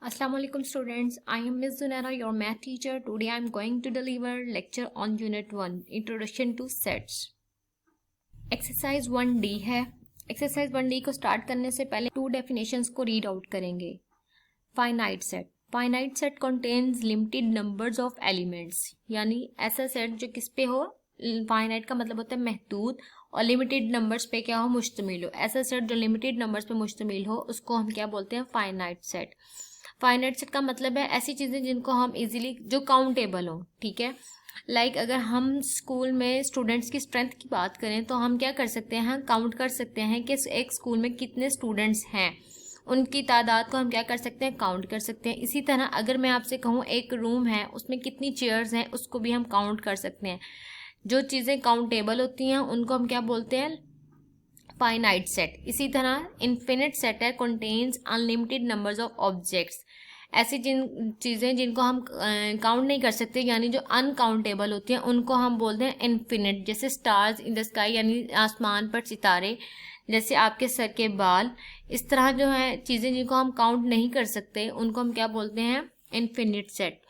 Assalamu alaikum students, I am Ms. Zunaira, your math teacher. Today I am going to deliver lecture on Unit 1, Introduction to Sets. Exercise 1D है. Exercise 1D को start करने से पहले two definitions को read out करेंगे. Finite set. Finite set contains limited numbers of elements. यानी ऐसा set जो किस पे हो, फाइनाइट का मतलब होता है महदूद, और लिमिटेड नंबर्स पे क्या हो, मुश्तमिल हो. ऐसा सेट जो लिमिटेड नंबर्स पे मुश्तमिल हो उसको हम क्या बोलते हैं, फाइनाइट सेट. फाइनाइट सेट का मतलब है ऐसी चीज़ें जिनको हम इजीली, जो काउंटेबल हो. ठीक है, लाइक अगर हम स्कूल में स्टूडेंट्स की स्ट्रेंथ की बात करें तो हम क्या कर सकते हैं, काउंट कर सकते हैं कि एक स्कूल में कितने स्टूडेंट्स हैं, उनकी तादाद को हम क्या कर सकते हैं, काउंट कर सकते हैं. इसी तरह अगर मैं आपसे कहूँ एक रूम है उसमें कितनी चेयर्स हैं, उसको भी हम काउंट कर सकते हैं. जो चीज़ें काउंटेबल होती हैं उनको हम क्या बोलते हैं, फाइनाइट सेट. इसी तरह इन्फिनिट सेट है, contains unlimited numbers of objects. ऐसी जिन चीज़ें जिनको हम काउंट नहीं कर सकते, यानी जो अनकाउंटेबल होती हैं, उनको हम बोलते हैं इन्फिनिट. जैसे स्टार्स इन द स्काई, यानी आसमान पर सितारे, जैसे आपके सर के बाल. इस तरह जो है चीज़ें जिनको हम काउंट नहीं कर सकते उनको हम क्या बोलते हैं, इन्फिनिट सेट.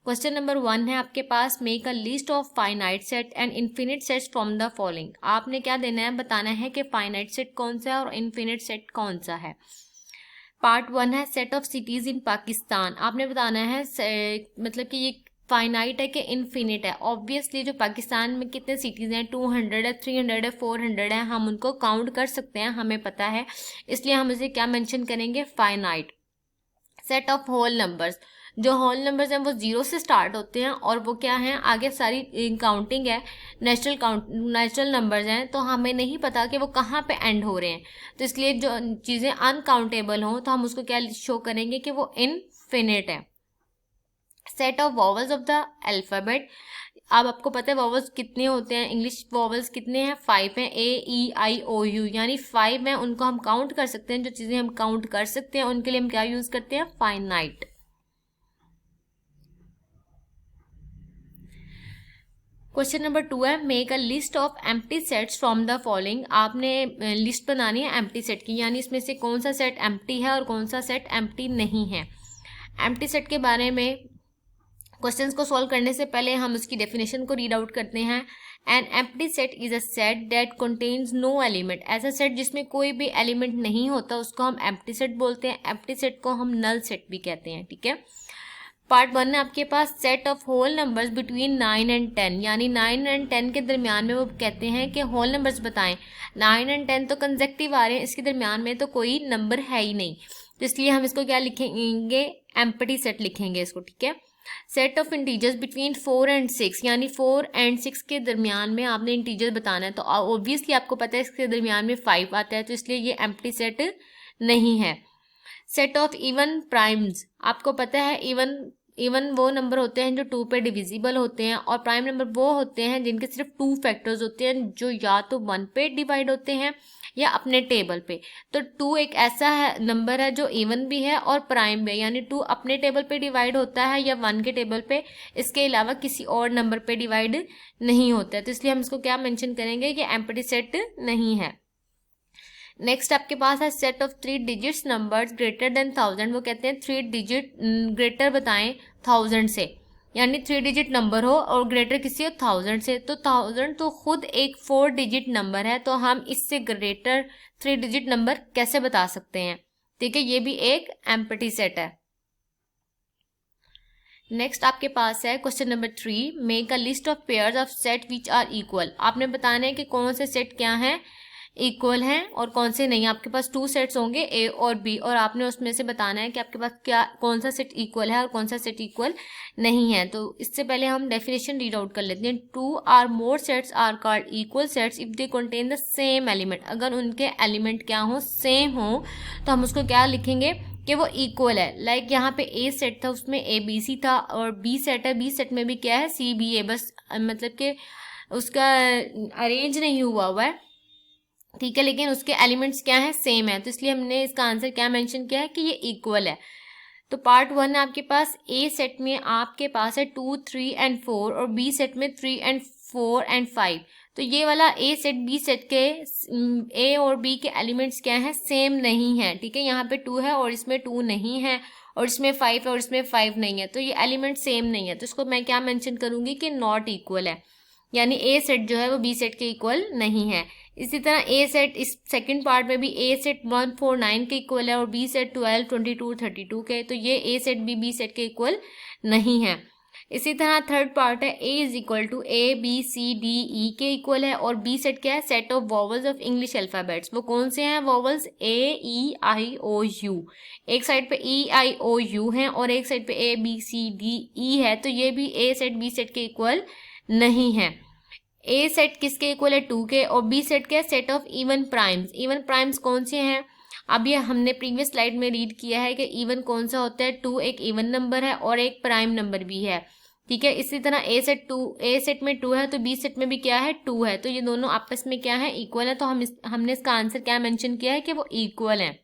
क्वेश्चन नंबर 1 है आपके पास, make a list of finite set and infinite sets from the following. आपने क्या देना है, बताना है कि फाइनाइट सेट कौन सा है और इन्फिनिट सेट कौन सा है. पार्ट 1 है set of cities in Pakistan. आपने बताना है मतलब कि ये फाइनाइट है कि इन्फिनिट है. ऑब्वियसली जो पाकिस्तान में कितने सिटीज़ हैं, 200 है, 300 है, 400 है, हम उनको काउंट कर सकते हैं, हमें पता है, इसलिए हम इसे क्या मेंशन करेंगे, finite. Set of whole numbers. जो होल नंबर्स हैं वो 0 से स्टार्ट होते हैं और वो क्या हैं, आगे सारी काउंटिंग है, नेचुरल नंबर्स हैं, तो हमें नहीं पता कि वो कहाँ पे एंड हो रहे हैं. तो इसलिए जो चीज़ें अनकाउंटेबल हों तो हम उसको क्या शो करेंगे कि वो इनफिनिट है. Set of vowels of the alphabet. अब आपको पता है वॉवल्स कितने होते हैं, इंग्लिश वॉवल्स कितने हैं, 5 हैं. A E I O U, यानी 5 हैं, उनको हम काउंट कर सकते हैं. जो चीज़ें हम काउंट कर सकते हैं उनके लिए हम क्या यूज़ करते हैं, फाइनाइट. क्वेश्चन नंबर 2 है, make a list of empty sets from the following. आपने लिस्ट बनानी है एम्प्टी सेट की, यानी इसमें से कौन सा सेट एम्प्टी है और कौन सा सेट एम्प्टी नहीं है. एम्प्टी सेट के बारे में क्वेश्चंस को सॉल्व करने से पहले हम उसकी डेफिनेशन को रीड आउट करते हैं. An empty set is a set that contains no element. ऐसा सेट जिसमें कोई भी एलिमेंट नहीं होता उसको हम एम्प्टी सेट बोलते हैं. एम्प्टी सेट को हम नल सेट भी कहते हैं. ठीक है, पार्ट 1 है आपके पास, set of whole numbers between 9 and 10, यानी 9 एंड 10 के दरमियान में वो कहते हैं कि होल नंबर्स बताएं. 9 एंड 10 तो कंसेक्टिव आ रहे हैं, इसके दरमियान में तो कोई नंबर है ही नहीं, तो इसलिए हम इसको क्या लिखेंगे, एम्प्टी सेट लिखेंगे इसको. ठीक है, set of integers between 4 and 6, यानी 4 एंड 6 के दरमियान में आपने इंटीजर बताना है, तो ऑब्वियसली आपको पता है इसके दरमियान में 5 आता है, तो इसलिए ये एम्प्टी सेट नहीं है. Set of even primes. आपको पता है इवन वो नंबर होते हैं जो 2 पे डिविजिबल होते हैं, और प्राइम नंबर वो होते हैं जिनके सिर्फ 2 फैक्टर्स होते हैं, जो या तो 1 पे डिवाइड होते हैं या अपने टेबल पे. तो 2 एक ऐसा नंबर है जो इवन भी है और प्राइम भी है, यानी 2 अपने टेबल पे डिवाइड होता है या 1 के टेबल पे, इसके अलावा किसी और नंबर पे डिवाइड नहीं होता है, तो इसलिए हम इसको क्या मेंशन करेंगे कि एम्प्टी सेट नहीं है. नेक्स्ट आपके पास है set of 3 digits numbers greater than 1000. वो कहते हैं 3 डिजिट ग्रेटर बताएं 1000 से, यानी 3 डिजिट नंबर हो और ग्रेटर किसी हो 1000 से. तो 1000 तो खुद एक 4 डिजिट नंबर है, तो हम इससे ग्रेटर 3 डिजिट नंबर कैसे बता सकते हैं. ठीक है, ये भी एक एम्प्टी सेट है. नेक्स्ट आपके पास है question number 3, make a list of pairs of set which are equal. आपने बताना है कि कौन से सेट क्या हैं, इक्वल हैं, और कौन से नहीं. आपके पास 2 सेट्स होंगे, ए और बी, और आपने उसमें से बताना है कि आपके पास क्या, कौन सा सेट इक्वल है और कौन सा सेट इक्वल नहीं है. तो इससे पहले हम डेफिनेशन रीड आउट कर लेते हैं. 2 or more sets are called equal sets if they contain the same element. अगर उनके एलिमेंट क्या हो, सेम हो, तो हम उसको क्या लिखेंगे कि वो इक्वल है. लाइक यहाँ पे ए सेट था, उसमें ए बी सी था, और बी सेट है, बी सेट में भी क्या है, सी बी ए, बस मतलब कि उसका अरेंज नहीं हुआ है. ठीक है, लेकिन उसके एलिमेंट्स क्या है, सेम है, तो इसलिए हमने इसका आंसर क्या मेंशन किया है कि ये इक्वल है. तो पार्ट 1 है आपके पास, ए सेट में आपके पास है 2, 3 एंड 4, और बी सेट में 3 एंड 4 एंड 5. तो ये वाला ए सेट बी सेट के ए और बी के एलिमेंट्स क्या हैं, सेम नहीं है, ठीक है। यहाँ पे 2 है और इसमें 2 नहीं है, और इसमें 5 है और इसमें 5 नहीं है, तो ये एलिमेंट सेम नहीं है, तो इसको मैं क्या मेंशन करूंगी कि नॉट इक्वल है, यानी ए सेट जो है वो बी सेट के इक्वल नहीं है। इसी तरह ए सेट इस सेकंड पार्ट में भी ए सेट 1 4 9 के इक्वल है और बी सेट 12 22 32 के, तो ये ए सेट बी सेट के इक्वल नहीं है। इसी तरह थर्ड पार्ट है A is equal to A B C D E के इक्वल है, और बी सेट क्या है, set of vowels of English alphabets. वो कौन से हैं vowels, A E I O U, एक साइड पे ई आई ओ यू है और एक साइड पे ए बी सी डी ई है, तो ये भी ए सेट बी सेट के इक्वल नहीं है। ए सेट किसके इक्वल है, 2 के, और बी सेट क्या, set of even primes. Even primes कौन से हैं, अब ये हमने प्रीवियस स्लाइड में रीड किया है कि इवन कौन सा होता है, 2 एक इवन नंबर है और एक प्राइम नंबर भी है, ठीक है। इसी तरह ए सेट में 2 है तो बी सेट में भी क्या है, 2 है, तो ये दोनों आपस में क्या है, इक्वल है, तो हमने इसका आंसर क्या मेंशन किया है कि वो इक्वल है।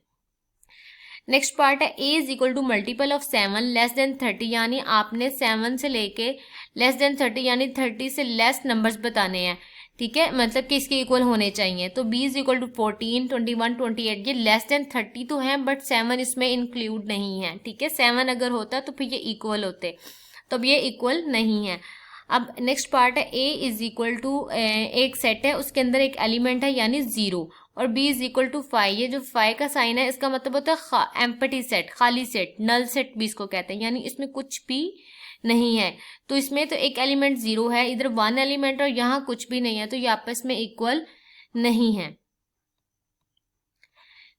नेक्स्ट पार्ट है A is equal to multiple of 7 less than 30, यानी आपने 7 से लेके लेस देन 30 यानी 30 से लेस नंबर्स बताने हैं, ठीक है, मतलब कि इसके इक्वल होने चाहिए। तो b इज इक्वल टू 14 21 28, ये लेस देन 30 तो है बट 7 इसमें इंक्लूड नहीं है, ठीक है। 7 अगर होता तो फिर ये इक्वल होते, तो अब ये इक्वल नहीं है। अब नेक्स्ट पार्ट है ए इज इक्वल टू एक सेट है, उसके अंदर एक एलिमेंट है यानी 0, और b इज इक्वल टू 5, ये जो 5 का साइन है इसका मतलब होता है एम्प्टी सेट, खाली सेट, नल सेट भी इसको कहते हैं, यानी इसमें कुछ भी नहीं है। तो इसमें तो एक एलिमेंट 0 है, इधर 1 एलिमेंट और यहाँ कुछ भी नहीं है, तो ये आपस में इक्वल नहीं है।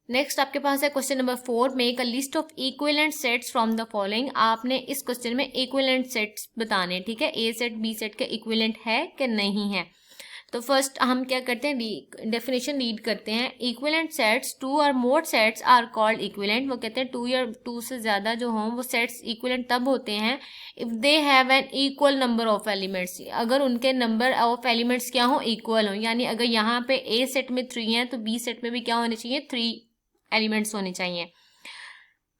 नेक्स्ट आपके पास है question number 4, make a list of equivalent sets from the following. आपने इस क्वेश्चन में इक्विवेलेंट सेट्स बताने, ठीक है, ए सेट बी सेट के इक्विवेलेंट है कि नहीं है। तो फर्स्ट हम क्या करते हैं, डेफिनेशन रीड करते हैं। इक्विवेलेंट सेट्स, 2 और मोर सेट्स आर कॉल्ड इक्विवेलेंट। वो कहते हैं 2 या 2 से ज्यादा जो हों वो सेट्स इक्विवेलेंट तब होते हैं if they have an equal number of elements, अगर उनके नंबर ऑफ एलिमेंट्स क्या हो, इक्वल हो, यानी अगर यहाँ पे ए सेट में 3 है तो बी सेट में भी क्या होने चाहिए, 3 एलिमेंट्स होने चाहिए।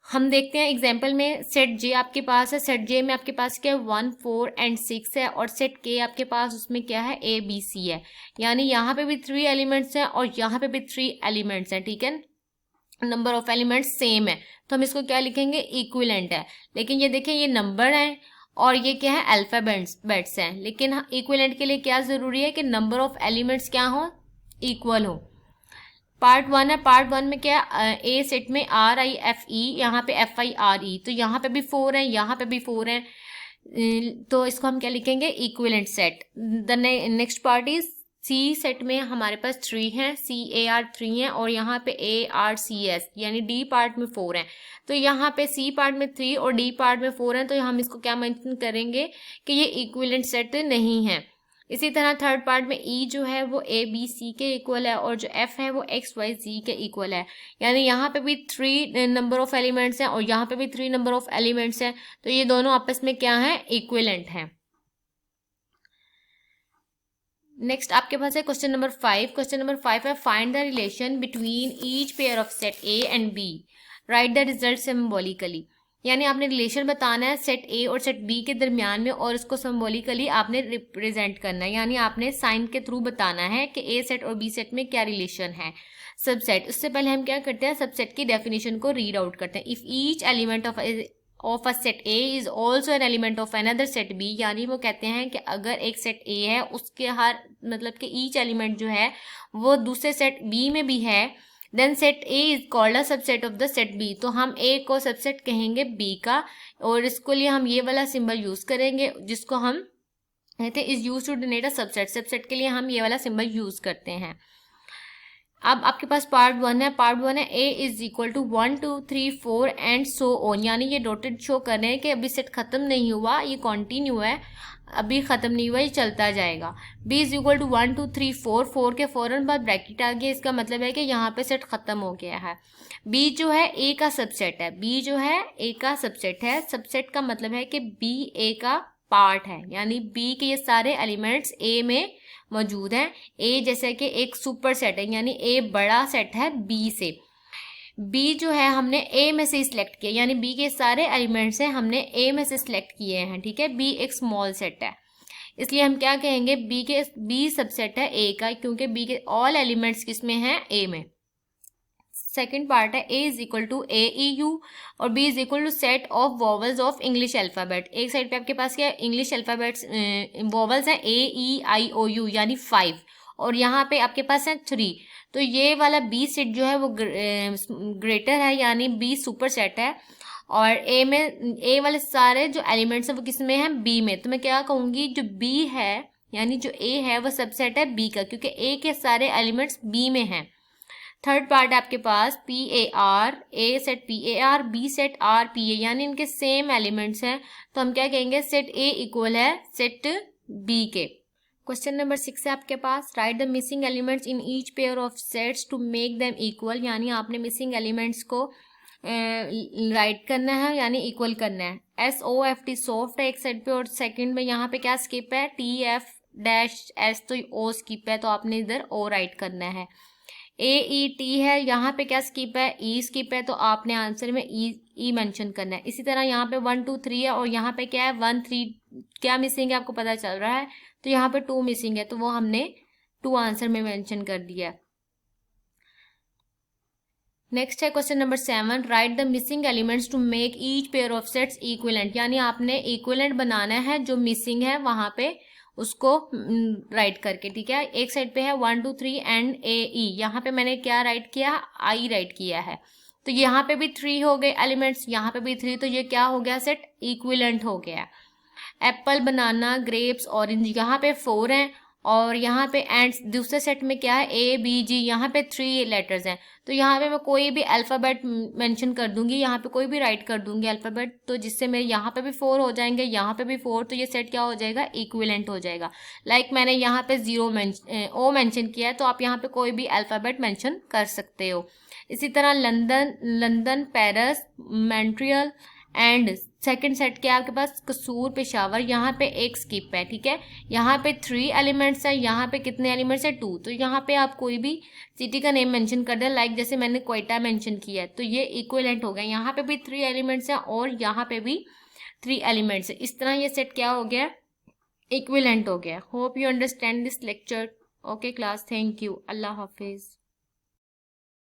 हम देखते हैं एग्जाम्पल में, सेट जे आपके पास है, सेट जे में आपके पास क्या है, 1 4 एंड 6 है, और सेट के आपके पास उसमें क्या है, ए बी सी है, यानी यहाँ पे भी 3 एलिमेंट्स हैं और यहाँ पे भी 3 एलिमेंट्स हैं, ठीक है, नंबर ऑफ एलिमेंट्स सेम है, तो हम इसको क्या लिखेंगे, इक्विवेलेंट है। लेकिन ये देखिए ये नंबर है और ये क्या है, अल्फाबेट्स हैं, लेकिन इक्विवेलेंट के लिए क्या जरूरी है कि नंबर ऑफ एलिमेंट्स क्या हो, इक्वल हो। पार्ट 1 है, पार्ट 1 में क्या, ए सेट में आर आई एफ ई, यहाँ पे एफ आई आर ई, तो यहाँ पे भी 4 है, यहाँ पे भी 4 है, तो इसको हम क्या लिखेंगे, equivalent set. The next part is C set में हमारे पास 3 हैं, सी ए आर 3 है, और यहाँ पे ए आर सी एस, यानी डी पार्ट में 4 है, तो यहाँ पे सी पार्ट में 3 और डी पार्ट में 4 है, तो हम इसको क्या मेंशन करेंगे कि ये इक्विवेलेंट सेट नहीं है। इसी तरह थर्ड पार्ट में ई जो है वो ए बी सी के इक्वल है, और जो एफ है वो एक्स वाई जी के इक्वल है, यानी यहाँ पे भी 3 नंबर ऑफ एलिमेंट्स हैं और यहाँ पे भी 3 नंबर ऑफ एलिमेंट्स हैं, तो ये दोनों आपस में क्या है, इक्विवेलेंट हैं। नेक्स्ट आपके पास है क्वेश्चन नंबर 5। क्वेश्चन नंबर 5 है, find the relation between each pair of set A and B, write the result symbolically, यानी आपने रिलेशन बताना है सेट ए और सेट बी के दरमियान में, और इसको सिंबॉलिकली आपने रिप्रेजेंट करना है, यानी आपने साइन के थ्रू बताना है कि ए सेट और बी सेट में क्या रिलेशन है। सबसेट, उससे पहले हम क्या करते हैं, सबसेट की डेफिनेशन को रीड आउट करते हैं। If each element of a set A is also an element of another set B, यानी वो कहते हैं कि अगर एक सेट ए है उसके हर मतलब कि ईच एलिमेंट जो है वो दूसरे सेट बी में भी है, then set A is called a subset of the set B, तो हम ए को सबसेट कहेंगे बी का, और इसको लिए हम ये वाला सिंबल यूज करेंगे जिसको हम कहते हैं is used to denote a subset. Subset के लिए हम ये वाला सिंबल यूज करते हैं। अब आपके पास पार्ट 1 है, पार्ट 1 है A is equal to 1 2 3 4 and so on, यानी ये डॉटेड शो कर रहे हैं कि अभी सेट खत्म नहीं हुआ, ये कंटिन्यू है, अभी खत्म नहीं हुआ, ये चलता जाएगा। b इज इक्वल टू 1 2 3 4 के फौरन बाद ब्रैकेट आ गया, इसका मतलब है कि यहाँ पे सेट खत्म हो गया है। b जो है a का सबसेट है, b जो है a का सबसेट है, सबसेट का मतलब है कि b a का पार्ट है, यानी b के ये सारे एलिमेंट्स a में मौजूद हैं। a जैसे कि एक सुपर सेट है, यानी a बड़ा सेट है b से। b जो है हमने a में से सिलेक्ट किया, यानी b के सारे एलिमेंट्स हैं हमने a में से सिलेक्ट किए हैं, ठीक है। b एक स्मॉल सेट है। इसलिए हम क्या कहेंगे, बी सबसेट है ए का, क्योंकि बी के ऑल एलिमेंट्स किसमें हैं, ए में। सेकेंड पार्ट है A is equal to A E U और B is equal to set of vowels of English alphabet. एक साइड पे आपके पास क्या इंग्लिश अल्फ़ाबेट्स वॉवल्स हैं, ए ई आई ओ यू यानी 5, और यहाँ पे आपके पास है 3। तो ये वाला बी सेट जो है वो ग्रेटर है, यानी बी सुपर सेट है, और ए में ए वाले सारे जो एलिमेंट्स हैं वो किस में हैं, बी में। तो मैं क्या कहूँगी, जो बी है यानी जो ए है वो सबसेट है बी का, क्योंकि ए के सारे एलिमेंट्स बी में हैं। थर्ड पार्ट है आपके पास P A R, A set P A R, B set R P A, यानी इनके सेम एलिमेंट्स हैं, तो हम क्या कहेंगे, सेट ए इक्वल है सेट बी के। क्वेश्चन नंबर 6 है आपके पास, write the missing elements in each pair of sets to make them equal, यानी आपने मिसिंग एलिमेंट्स को राइट करना है यानी इक्वल करना है। S O F T soft है एक साइड पे, और सेकंड में यहाँ पे क्या स्किप है, टी एफ डैश एस, तो ओ स्किप है, तो आपने इधर ओ राइट करना है। ए ई टी है, यहाँ पे क्या स्किप है, ई स्किप है, तो आपने आंसर में ई मेंशन करना है। इसी तरह यहाँ पे 1 2 3 है, और यहाँ पे क्या है 1 3 क्या मिसिंग है आपको पता चल रहा है, तो यहाँ पे 2 मिसिंग है, तो वो हमने 2 आंसर में मेंशन कर दिया। नेक्स्ट है question number 7, write the missing elements to make each pair of sets equivalent, यानी आपने इक्विवेलेंट बनाना है, जो मिसिंग है वहां पे उसको राइट करके, ठीक है। एक साइड पे है 1 2 3 एंड ए ई, यहाँ पे मैंने क्या राइट किया, आई राइट किया है, तो यहाँ पे भी 3 हो गए एलिमेंट्स, यहाँ पे भी 3, तो ये क्या हो गया, सेट इक्विवेलेंट हो गया। एप्पल, बनाना, ग्रेप्स, ऑरेंज, यहाँ पे 4 हैं, और यहाँ पे एंड दूसरे सेट में क्या है, ए बी जी, यहाँ पे 3 लेटर्स हैं, तो यहाँ पे मैं कोई भी अल्फ़ाबेट मेंशन कर दूंगी, यहाँ पे कोई भी राइट कर दूंगी अल्फ़ाबेट, तो जिससे मेरे यहाँ पे भी 4 हो जाएंगे, यहाँ पे भी 4, तो ये सेट क्या हो जाएगा, इक्विवेलेंट हो जाएगा। लाइक मैंने यहाँ पे ओ मेंशन किया है, तो आप यहाँ पे कोई भी अल्फ़ाबेट मेंशन कर सकते हो। इसी तरह London, Paris, Montreal and second set क्या है आपके पास, कसूर, पेशावर, यहाँ पे एक स्किप है, ठीक है। यहाँ पे 3 एलिमेंट्स है, यहाँ पे कितने एलिमेंट्स है, 2, तो यहाँ पे आप कोई भी सिटी का नेम मेंशन कर दें, लाइक जैसे मैंने क्वेटा मेंशन किया है, तो ये इक्विवेलेंट हो गया। यहाँ पे भी 3 एलिमेंट्स है और यहाँ पे भी 3 एलिमेंट्स है, इस तरह ये सेट क्या हो गया, इक्विवेलेंट हो गया। Hope you understand this lecture. Okay class, thank you, Allah Hafiz.